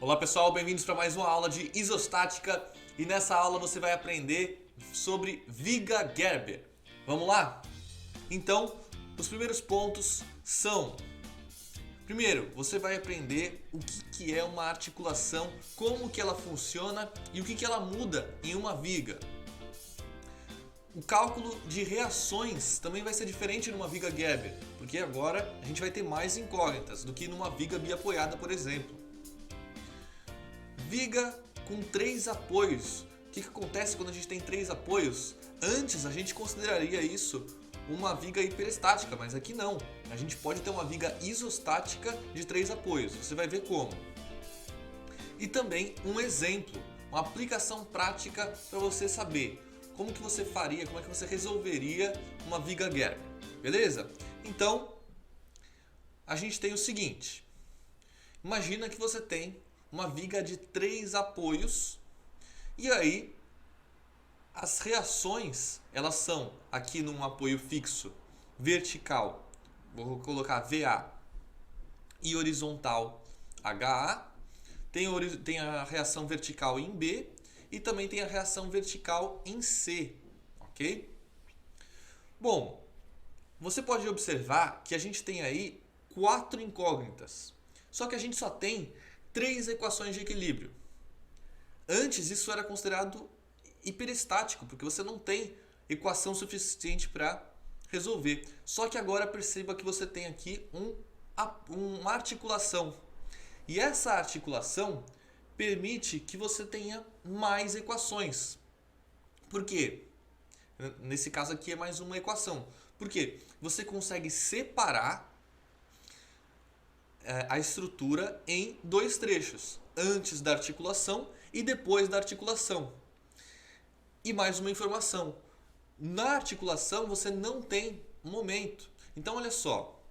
Olá pessoal, bem-vindos para mais uma aula de isostática e nessa aula você vai aprender sobre viga Gerber. Vamos lá? Então, os primeiros pontos são: primeiro, você vai aprender o que é uma articulação, como que ela funciona e o que ela muda em uma viga. O cálculo de reações também vai ser diferente numa viga Gerber, porque agora a gente vai ter mais incógnitas do que numa viga biapoiada, por exemplo. Viga com 3 apoios. O que acontece quando a gente tem 3 apoios? Antes a gente consideraria isso uma viga hiperestática, mas aqui não. A gente pode ter uma viga isostática de 3 apoios. Você vai ver como. E também um exemplo, uma aplicação prática para você saber como que você faria, como é que você resolveria uma viga Gerber. Beleza? Então, a gente tem o seguinte. Imagina que você tem uma viga de 3 apoios e aí as reações elas são aqui num apoio fixo vertical, vou colocar VA, e horizontal HA, tem a reação vertical em B e também tem a reação vertical em C, ok? Bom, você pode observar que a gente tem aí 4 incógnitas, só que a gente só tem 3 equações de equilíbrio. Antes isso era considerado hiperestático, porque você não tem equação suficiente para resolver. Só que agora perceba que você tem aqui uma articulação. E essa articulação permite que você tenha mais equações. Por quê? Nesse caso aqui é mais uma equação. Por quê? Você consegue separar a estrutura em 2 trechos, antes da articulação e depois da articulação. E mais uma informação, na articulação você não tem momento. Então olha só,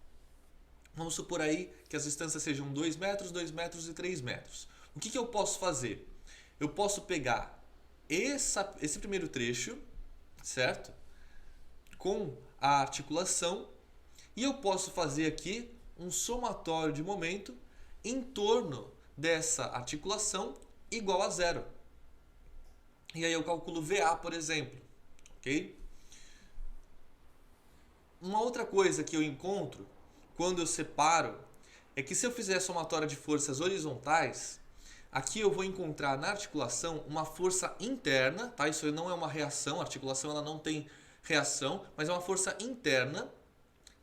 vamos supor aí que as distâncias sejam 2 metros, 2 metros e 3 metros. O que eu posso fazer? Eu posso pegar esse primeiro trecho, certo? Com a articulação, e eu posso fazer aqui um somatório de momento em torno dessa articulação igual a zero. E aí eu calculo VA, por exemplo, ok? Uma outra coisa que eu encontro quando eu separo é que se eu fizer a somatória de forças horizontais, aqui eu vou encontrar na articulação uma força interna, tá? Isso não é uma reação, a articulação ela não tem reação, mas é uma força interna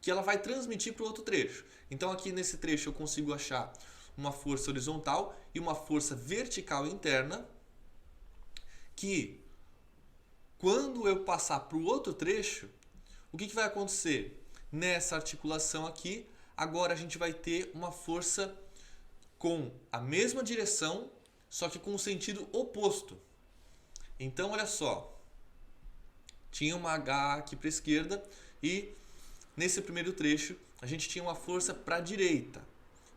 que ela vai transmitir para o outro trecho. Então aqui nesse trecho eu consigo achar uma força horizontal e uma força vertical interna que quando eu passar para o outro trecho, o que vai acontecer? Nessa articulação aqui, agora a gente vai ter uma força com a mesma direção, só que com o sentido oposto. Então olha só, tinha uma H aqui para a esquerda e nesse primeiro trecho a gente tinha uma força para a direita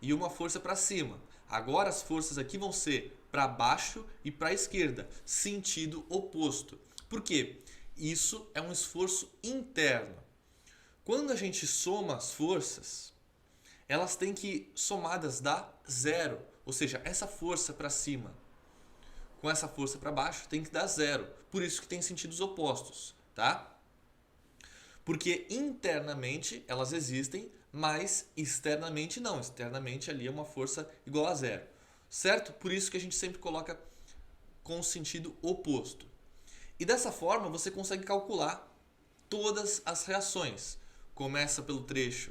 e uma força para cima. Agora as forças aqui vão ser para baixo e para a esquerda, sentido oposto. Por quê? Isso é um esforço interno. Quando a gente soma as forças, elas têm que somadas dar zero. Ou seja, essa força para cima com essa força para baixo tem que dar zero. Por isso que tem sentidos opostos, tá? Porque internamente elas existem, mas externamente não. Externamente ali é uma força igual a zero. Certo? Por isso que a gente sempre coloca com o sentido oposto. E dessa forma você consegue calcular todas as reações. Começa pelo trecho,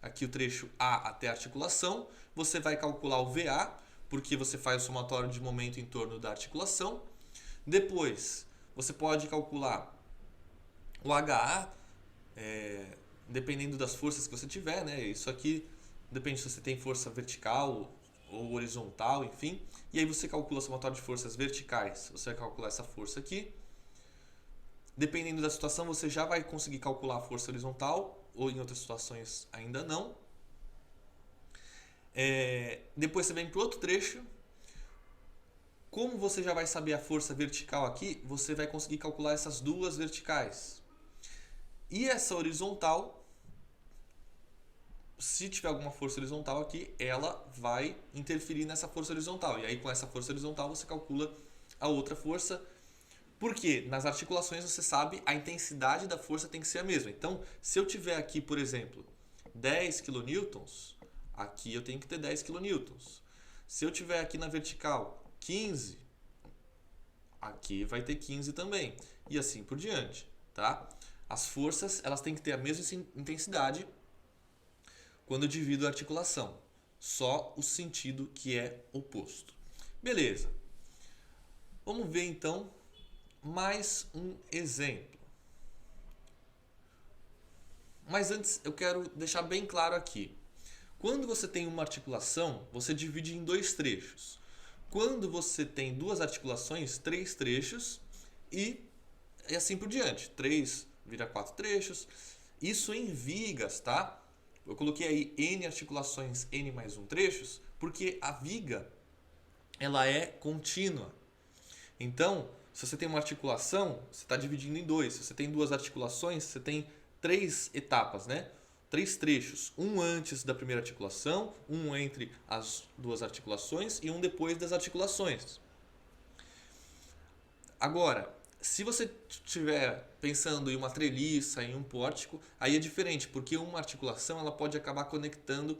aqui o trecho A até a articulação. Você vai calcular o VA, porque você faz o somatório de momento em torno da articulação. Depois, você pode calcular o HA, dependendo das forças que você tiver, né? Isso aqui depende se você tem força vertical ou horizontal, enfim. E aí você calcula o somatório de forças verticais. Você vai calcular essa força aqui. Dependendo da situação, você já vai conseguir calcular a força horizontal, ou em outras situações ainda não. Depois você vem para o outro trecho. Como você já vai saber a força vertical aqui, você vai conseguir calcular essas duas verticais. E essa horizontal, se tiver alguma força horizontal aqui, ela vai interferir nessa força horizontal. E aí, com essa força horizontal, você calcula a outra força. Porque nas articulações, você sabe, a intensidade da força tem que ser a mesma. Então, se eu tiver aqui, por exemplo, 10 kN, aqui eu tenho que ter 10 kN. Se eu tiver aqui na vertical 15, aqui vai ter 15 também. E assim por diante, tá? As forças, elas têm que ter a mesma intensidade quando eu divido a articulação. Só o sentido que é oposto. Beleza. Vamos ver então mais um exemplo. Mas antes eu quero deixar bem claro aqui. Quando você tem uma articulação, você divide em dois trechos. Quando você tem duas articulações, 3 trechos e assim por diante. 3 vira 4 trechos. Isso em vigas, tá? Eu coloquei aí N articulações, N mais 1 trechos, porque a viga ela é contínua. Então, se você tem uma articulação, você está dividindo em dois. Se você tem duas articulações, você tem 3 etapas, né? 3 trechos. Um antes da primeira articulação, um entre as duas articulações e um depois das articulações. Agora, se você estiver pensando em uma treliça, em um pórtico, aí é diferente, porque uma articulação ela pode acabar conectando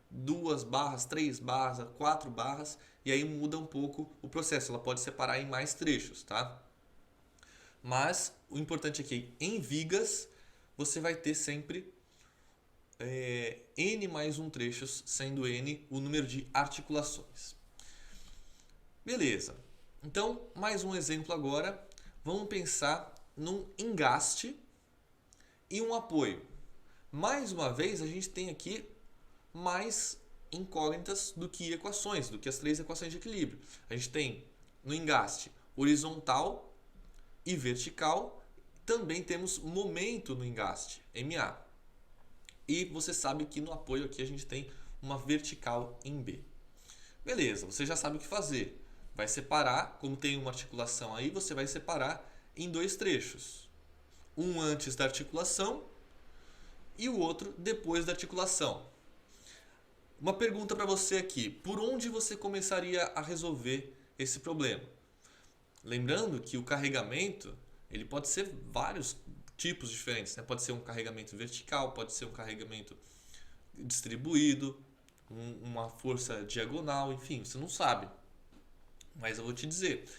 2 barras, 3 barras, 4 barras, e aí muda um pouco o processo. Ela pode separar em mais trechos, tá? Mas o importante é que em vigas você vai ter sempre N mais 1 trechos, sendo N o número de articulações. Beleza. Então, mais um exemplo agora. Vamos pensar num engaste e um apoio. Mais uma vez, a gente tem aqui mais incógnitas do que equações, do que as 3 equações de equilíbrio. A gente tem no engaste horizontal e vertical. Também temos momento no engaste, MA. E você sabe que no apoio aqui a gente tem uma vertical em B. Beleza, você já sabe o que fazer. Vai separar, como tem uma articulação aí, você vai separar em 2 trechos. Um antes da articulação e o outro depois da articulação. Uma pergunta para você aqui. Por onde você começaria a resolver esse problema? Lembrando que o carregamento ele pode ser vários tipos diferentes, né? Pode ser um carregamento vertical, pode ser um carregamento distribuído, uma força diagonal, enfim, você não sabe. Mas eu vou te dizer,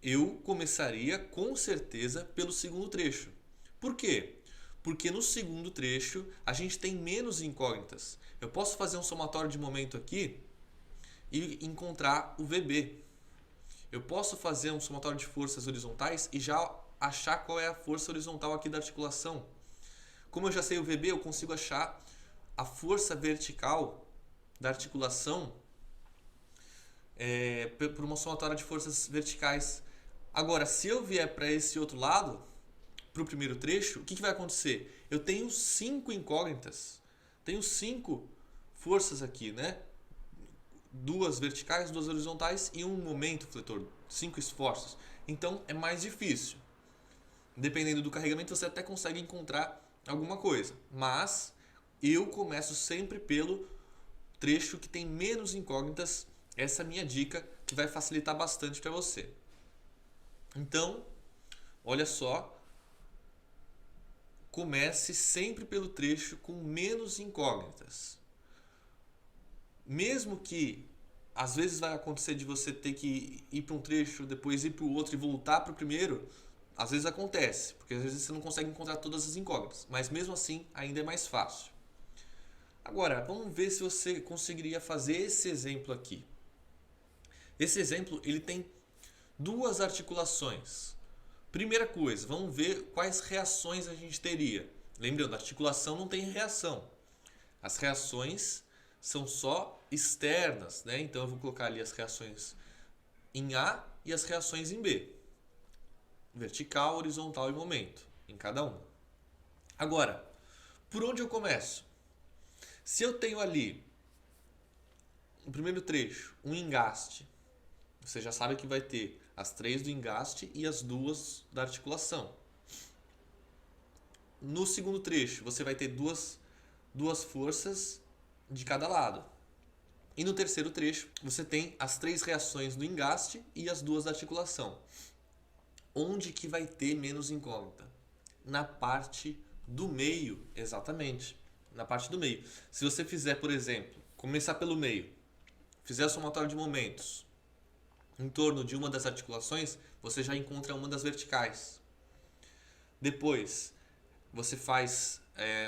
eu começaria com certeza pelo segundo trecho. Por quê? Porque no segundo trecho a gente tem menos incógnitas. Eu posso fazer um somatório de momento aqui e encontrar o VB. Eu posso fazer um somatório de forças horizontais e já achar qual é a força horizontal aqui da articulação. Como eu já sei o VB, eu consigo achar a força vertical da articulação por uma somatória de forças verticais. Agora, se eu vier para esse outro lado, para o primeiro trecho, o que vai acontecer? Eu tenho 5 incógnitas, tenho 5 forças aqui, né? 2 verticais, 2 horizontais e um momento fletor, 5 esforços. Então é mais difícil. Dependendo do carregamento, você até consegue encontrar alguma coisa. Mas eu começo sempre pelo trecho que tem menos incógnitas. Essa é a minha dica, que vai facilitar bastante para você. Então, olha só. Comece sempre pelo trecho com menos incógnitas. Mesmo que às vezes vai acontecer de você ter que ir para um trecho, depois ir para o outro e voltar para o primeiro, às vezes acontece, porque às vezes você não consegue encontrar todas as incógnitas, mas mesmo assim ainda é mais fácil. Agora, vamos ver se você conseguiria fazer esse exemplo aqui. Esse exemplo ele tem 2 articulações. Primeira coisa, vamos ver quais reações a gente teria. Lembrando, a articulação não tem reação. As reações são só externas, né? Então eu vou colocar ali as reações em A e as reações em B. Vertical, horizontal e momento, em cada um. Agora, por onde eu começo? Se eu tenho ali, no primeiro trecho, um engaste, você já sabe que vai ter as 3 do engaste e as 2 da articulação. No segundo trecho, você vai ter 2 duas forças de cada lado. E no terceiro trecho, você tem as 3 reações do engaste e as 2 da articulação. Onde que vai ter menos incógnita? Na parte do meio, exatamente. Na parte do meio. Se você fizer, por exemplo, começar pelo meio, fizer a somatória de momentos em torno de uma das articulações, você já encontra uma das verticais. Depois, você faz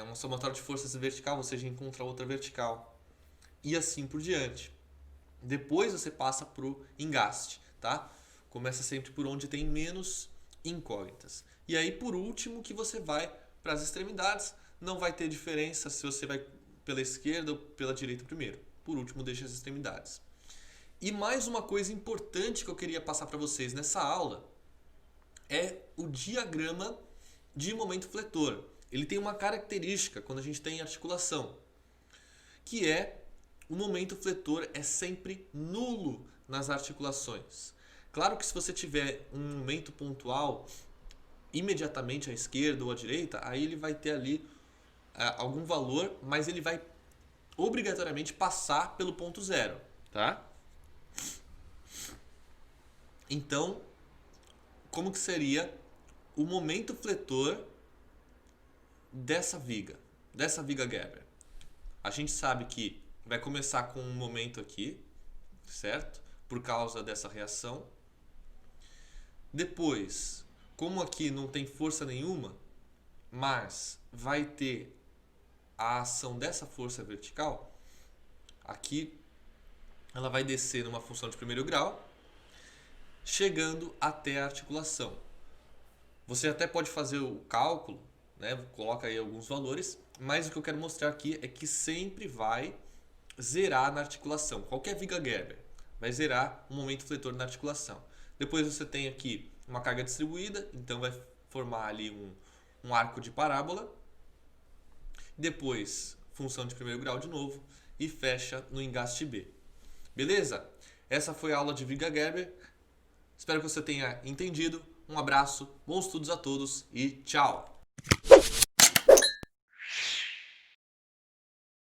uma somatória de forças vertical, você já encontra outra vertical. E assim por diante. Depois você passa para o engaste, tá? Começa sempre por onde tem menos incógnitas. E aí, por último, que você vai para as extremidades. Não vai ter diferença se você vai pela esquerda ou pela direita primeiro. Por último, deixa as extremidades. E mais uma coisa importante que eu queria passar para vocês nessa aula é o diagrama de momento fletor. Ele tem uma característica quando a gente tem articulação, que é o momento fletor é sempre nulo nas articulações. Claro que se você tiver um momento pontual imediatamente à esquerda ou à direita, aí ele vai ter ali algum valor, mas ele vai obrigatoriamente passar pelo ponto zero, tá? Então, como que seria o momento fletor dessa viga Gerber? A gente sabe que vai começar com um momento aqui, certo? Por causa dessa reação. Depois, como aqui não tem força nenhuma, mas vai ter a ação dessa força vertical, aqui ela vai descer numa função de primeiro grau, chegando até a articulação. Você até pode fazer o cálculo, né? Coloca aí alguns valores, mas o que eu quero mostrar aqui é que sempre vai zerar na articulação. Qualquer viga Gerber vai zerar um momento fletor na articulação. Depois você tem aqui uma carga distribuída, então vai formar ali um arco de parábola. Depois, função de primeiro grau de novo e fecha no engaste B. Beleza? Essa foi a aula de viga Gerber. Espero que você tenha entendido. Um abraço, bons estudos a todos e tchau!